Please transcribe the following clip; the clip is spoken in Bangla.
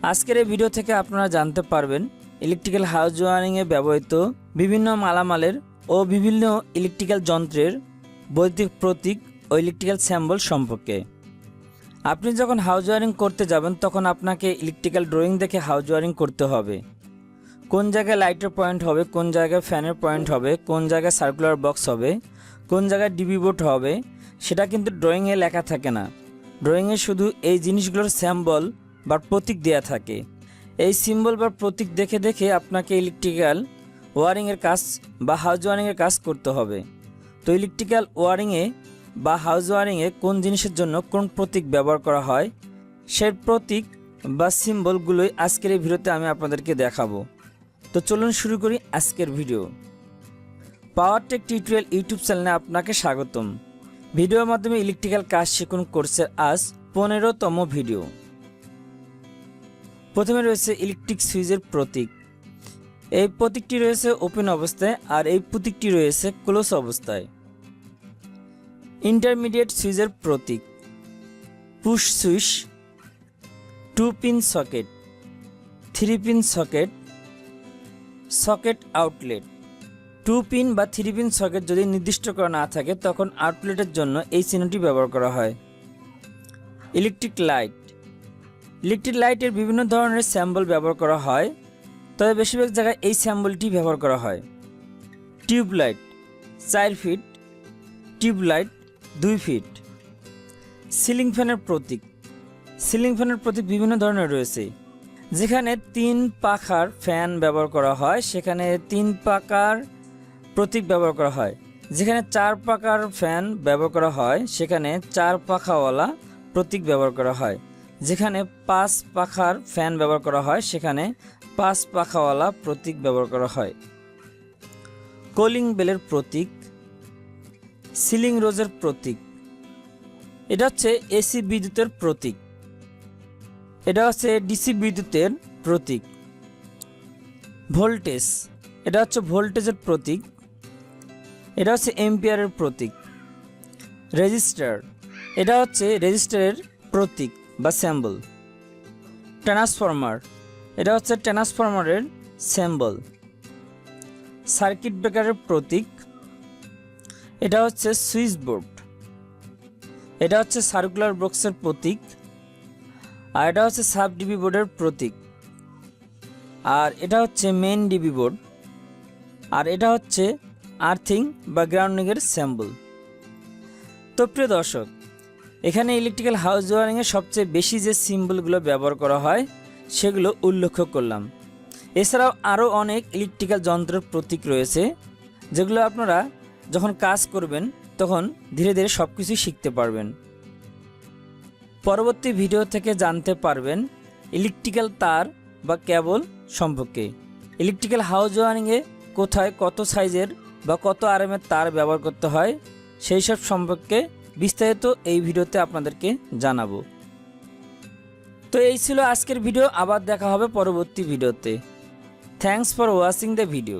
আজকের এই ভিডিও থেকে আপনারা জানতে পারবেন ইলেকট্রিক্যাল হাউস ওয়ারিংয়ে ব্যবহৃত বিভিন্ন মালামালের ও বিভিন্ন ইলেকট্রিক্যাল যন্ত্রের বৈদ্যুতিক প্রতীক ও ইলেকট্রিক্যাল স্যাম্বল সম্পর্কে। আপনি যখন হাউস ওয়ারিং করতে যাবেন তখন আপনাকে ইলেকট্রিক্যাল ড্রয়িং দেখে হাউস ওয়ারিং করতে হবে। কোন জায়গায় লাইটের পয়েন্ট হবে, কোন জায়গায় ফ্যানের পয়েন্ট হবে, কোন জায়গায় সার্কুলার বক্স হবে, কোন জায়গায় ডিবি বোর্ড হবে, সেটা কিন্তু ড্রয়িংয়ে লেখা থাকে না। ড্রয়িংয়ে শুধু এই জিনিসগুলোর স্যাম্বল বা প্রতীক দেয়া থাকে। এই সিম্বল বা প্রতীক দেখে দেখে আপনাকে ইলেকট্রিক্যাল ওয়ারিংয়ের কাজ বা হাউস ওয়ারিংয়ের কাজ করতে হবে। তো ইলেকট্রিক্যাল ওয়ারিংয়ে বা হাউস ওয়ারিংয়ে কোন জিনিসের জন্য কোন প্রতীক ব্যবহার করা হয়, সেই প্রতীক বা সিম্বলগুলোই আজকের এই ভিডিওতে আমি আপনাদেরকে দেখাবো। তো চলুন শুরু করি আজকের ভিডিও। পাওয়ার টেক টিউটোরিয়াল ইউটিউব চ্যানেলে আপনাকে স্বাগতম। ভিডিওর মাধ্যমে ইলেকট্রিক্যাল কাজ শিখুন কোর্সের আজ 15তম ভিডিও। প্রথমে রয়েছে ইলেকট্রিক সুইচের প্রতীক। এই প্রতীকটি রয়েছে ওপেন অবস্থায় আর এই প্রতীকটি রয়েছে ক্লোজ অবস্থায়। ইন্টারমিডিয়েট সুইচের প্রতীক push switch, 2 pin socket, 3 pin socket, socket outlet. 2 pin বা 3 পিন সকেট যদি নির্দিষ্ট করা না থাকে তখন আউটলেটের জন্য এই চিহ্নটি ব্যবহার করা হয়। Electric light. ইলেকট্রিক লাইটের বিভিন্ন ধরনের স্যাম্বল ব্যবহার করা হয়, তবে বেশিরভাগ জায়গায় এই স্যাম্বলটি ব্যবহার করা হয়। Tube light 4 feet, tube light 2 feet. Ceiling ফ্যানের প্রতীক। সিলিং ফ্যানের প্রতীক বিভিন্ন ধরনের রয়েছে। যেখানে 3 পাখার ফ্যান ব্যবহার করা হয় সেখানে 3 পাখার প্রতীক ব্যবহার করা হয়। যেখানে 4 পাখার ফ্যান ব্যবহার করা হয় সেখানে 4 পাখাওয়ালা প্রতীক ব্যবহার করা হয়। যেখানে 5 পাখার ফ্যান ব্যবহার করা হয় সেখানে 5 পাখাওয়ালা প্রতীক ব্যবহার করা হয়। কলিং বেলের প্রতীক। সিলিং রোজের প্রতীক। এটা হচ্ছে এসি বিদ্যুতের প্রতীক। এটা হচ্ছে ডিসি বিদ্যুতের প্রতীক। ভোল্টেজ। এটা হচ্ছে ভোল্টেজের প্রতীক। এটা হচ্ছে এম্পিয়ারের প্রতীক। রেজিস্টার। এটা হচ্ছে রেজিস্টারের প্রতীক বা স্যাম্বল। ট্রান্সফরমার। এটা হচ্ছে ট্রান্সফরমারের স্যাম্বল। সার্কিট ব্রেকারের প্রতীক। এটা হচ্ছে সুইচ বোর্ড। এটা হচ্ছে সার্কুলার বক্সের প্রতীক। আর এটা হচ্ছে সাব ডিবি বোর্ডের প্রতীক। আর এটা হচ্ছে মেইন ডিবি বোর্ড। আর এটা হচ্ছে আর্থিং বা গ্রাউন্ডিংয়ের স্যাম্বল। তো প্রিয় দর্শক, এখানে ইলেকট্রিক্যাল হাউস ওয়ারিংয়ে সবচেয়ে বেশি যে সিম্বলগুলো ব্যবহার করা হয় সেগুলো উল্লেখ করলাম। এছাড়াও আরও অনেক ইলেকট্রিক্যাল যন্ত্রের প্রতীক রয়েছে, যেগুলো আপনারা যখন কাজ করবেন তখন ধীরে ধীরে সব কিছুই শিখতে পারবেন। পরবর্তী ভিডিও থেকে জানতে পারবেন ইলেকট্রিক্যাল তার বা কেবল সম্পর্কে। ইলেকট্রিক্যাল হাউস ওয়ারিংয়ে কোথায় কত সাইজের বা কত আরএমের তার ব্যবহার করতে হয় সেই সব সম্পর্কে বিস্তারিত এই ভিডিওতে আপনাদেরকে জানাবো। তো এই ছিল আজকের ভিডিও। আবার দেখা হবে পরবর্তী ভিডিওতে। Thanks for watching the video.